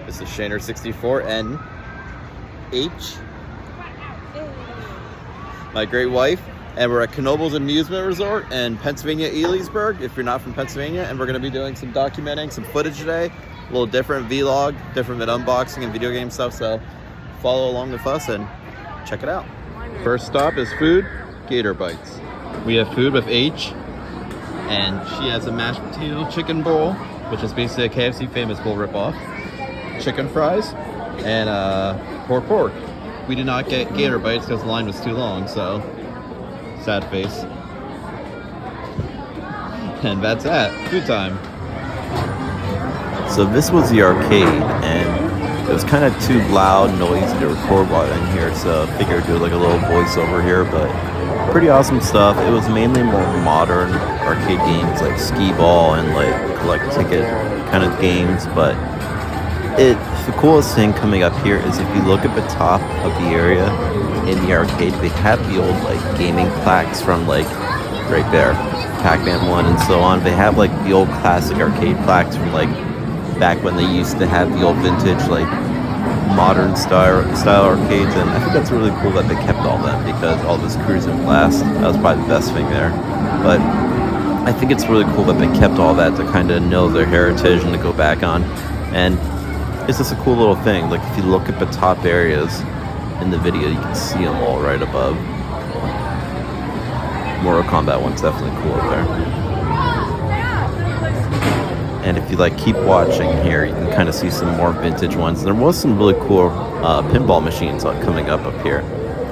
This is Shaner 64 and H, my great wife, and we're at Knoebels Amusement Resort in Pennsylvania, Elysburg, if you're not from Pennsylvania, and we're going to be doing some documenting, some footage today, a little different vlog, different with unboxing and video game stuff, so follow along with us and check it out. First stop is food, Gator Bites. We have food with H, and she has a mashed potato chicken bowl, which is basically a KFC Famous Bowl ripoff, chicken fries, and pork. We did not get Gator Bites because the line was too long, so sad face. And that's that. Food time. So this was the arcade, and it was kind of too loud, noisy to record while in here, so I figured I'd do like a little voiceover here, but pretty awesome stuff. It was mainly more modern arcade games like skee ball and like collect ticket kind of games, but the coolest thing coming up here is if you look at the top of the area in the arcade, they have the old like gaming plaques from like right there, Pac-Man 1 and so on. They have like the old classic arcade plaques from like back when they used to have the old vintage like modern style arcades, and I think that's really cool that they kept all that, because all this Cruis'n Blast, that was probably the best thing there. But I think it's really cool that they kept all that to kind of know their heritage and to go back on. And it's just a cool little thing. Like if you look at the top areas in the video, you can see them all right above. Mortal Kombat one's definitely cool up there. And if you like keep watching here, you can kind of see some more vintage ones. There was some really cool pinball machines coming up here.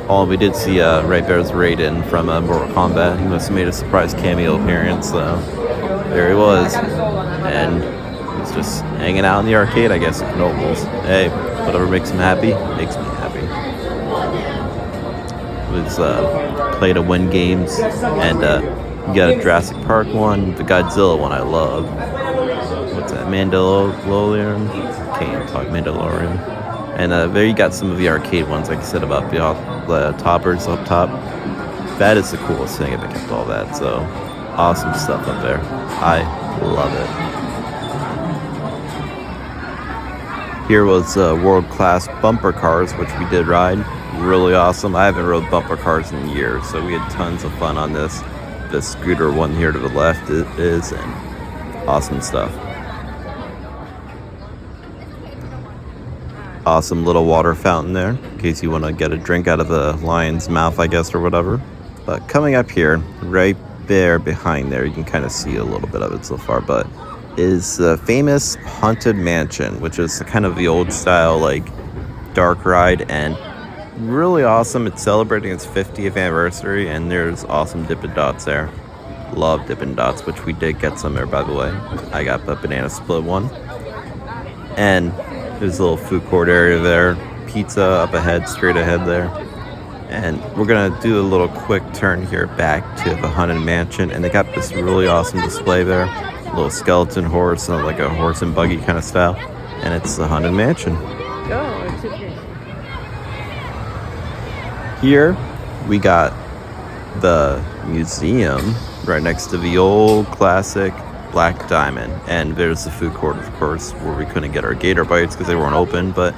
Oh, we did see Right Bear's Raiden from Mortal Kombat. He must have made a surprise cameo appearance, so there he was. And he's just hanging out in the arcade, I guess, at Knoebels. Hey, whatever makes him happy, makes me happy. It was play to win games, and you got a Jurassic Park one, the Godzilla one I love. What's that, Mandalorian? Can't talk, Mandalorian. And there you got some of the arcade ones, like I said, about the toppers up top. That is the coolest thing if they kept all that, so awesome stuff up there. I love it. Here was world-class bumper cars, which we did ride. Really awesome. I haven't rode bumper cars in years, so we had tons of fun on this. The scooter one here to the left is, and awesome stuff. Awesome little water fountain there, in case you want to get a drink out of the lion's mouth, I guess, or whatever. But coming up here, right there behind there, you can kind of see a little bit of it so far, but is the famous Haunted Mansion, which is kind of the old style, like, dark ride, and really awesome. It's celebrating its 50th anniversary, and there's awesome Dippin' Dots there. Love Dippin' Dots, which we did get some there, by the way. I got the banana split one. And there's a little food court area there. Pizza up ahead, straight ahead there. And we're going to do a little quick turn here back to the Haunted Mansion, and they got this really awesome display there. A little skeleton horse, like a horse and buggy kind of style. And it's the Haunted Mansion. Oh, it's okay. Here we got the museum right next to the old classic Black Diamond, and there's the food court, of course, where we couldn't get our Gator Bites because they weren't open, but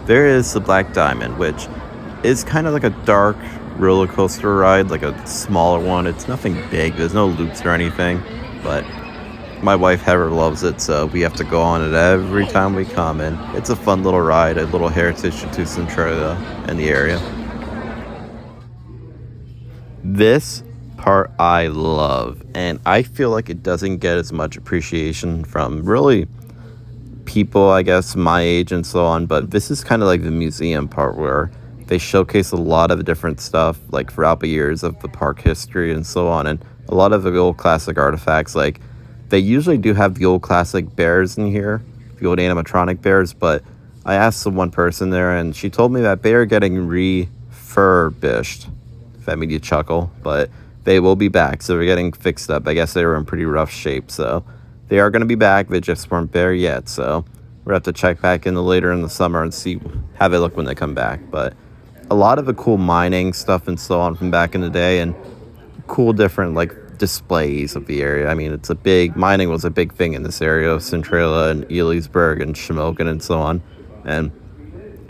there is the Black Diamond, which is kind of like a dark roller coaster ride, like a smaller one. It's nothing big, there's no loops or anything, but my wife Heather loves it, so we have to go on it every time we come, and it's a fun little ride, a little heritage to Centralia in the area. This part I love, and I feel like it doesn't get as much appreciation from really people, I guess, my age and so on, but this is kind of like the museum part where they showcase a lot of different stuff, like throughout the years of the park history and so on, and a lot of the old classic artifacts. Like they usually do have the old classic bears in here, the old animatronic bears, but I asked the one person there, and she told me that they are getting refurbished, if that made you chuckle, but they will be back, so they're getting fixed up. I guess they were in pretty rough shape, so they are going to be back. They just weren't there yet, so we'll have to check back in later in the summer and see how they look when they come back. But a lot of the cool mining stuff and so on from back in the day, and cool different like displays of the area. I mean, it's a big, mining was a big thing in this area of Centralia and Elysburg and Shamokin and so on. And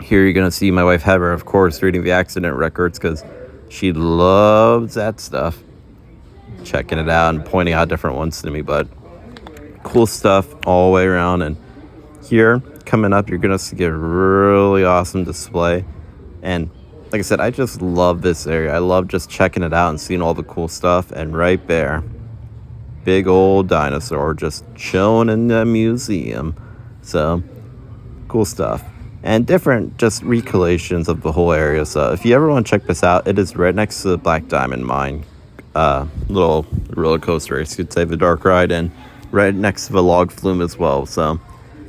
here you're gonna see my wife Heather, of course, reading the accident records because she loves that stuff, checking it out and pointing out different ones to me. But cool stuff all the way around. And here coming up, you're gonna see a really awesome display. And like I said, I just love this area. I love just checking it out and seeing all the cool stuff. And right there, big old dinosaur just chilling in the museum. So cool stuff. And different just recreations of the whole area. So if you ever want to check this out, it is right next to the Black Diamond Mine. Little roller coaster race, you could say, the dark ride, and right next to the log flume as well. So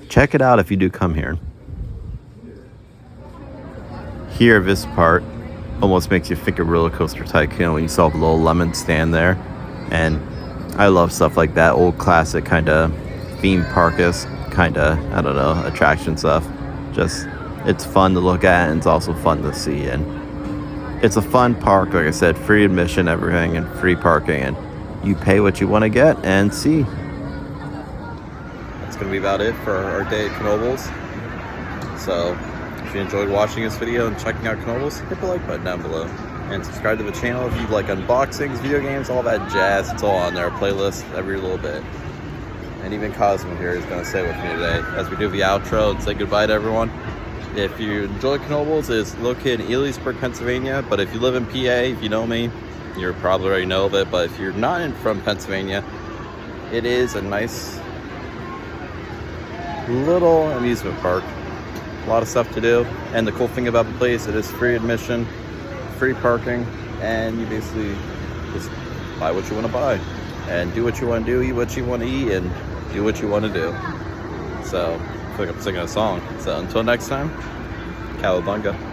check it out if you do come here. Here, this part almost makes you think of Roller Coaster Tycoon when you saw the little lemon stand there. And I love stuff like that, old classic kind of theme park-esque kind of, I don't know, attraction stuff. Just, it's fun to look at, and it's also fun to see. And it's a fun park, like I said, free admission, everything, and free parking. And you pay what you want to get and see. That's going to be about it for our day at Knoebels. So if you enjoyed watching this video and checking out Knoebels, hit the like button down below. And subscribe to the channel if you like unboxings, video games, all that jazz. It's all on there, playlist every little bit. And even Cosmo here is going to stay with me today as we do the outro and say goodbye to everyone. If you enjoy Knoebels, it's located in Elysburg, Pennsylvania. But if you live in PA, if you know me, you probably already know of it. But if you're not from Pennsylvania, it is a nice little amusement park. A lot of stuff to do. And the cool thing about the place, it is free admission, free parking, and you basically just buy what you want to buy and do what you want to do, eat what you want to eat, and do what you want to do. So I feel like I'm singing a song. So until next time, Cowabunga.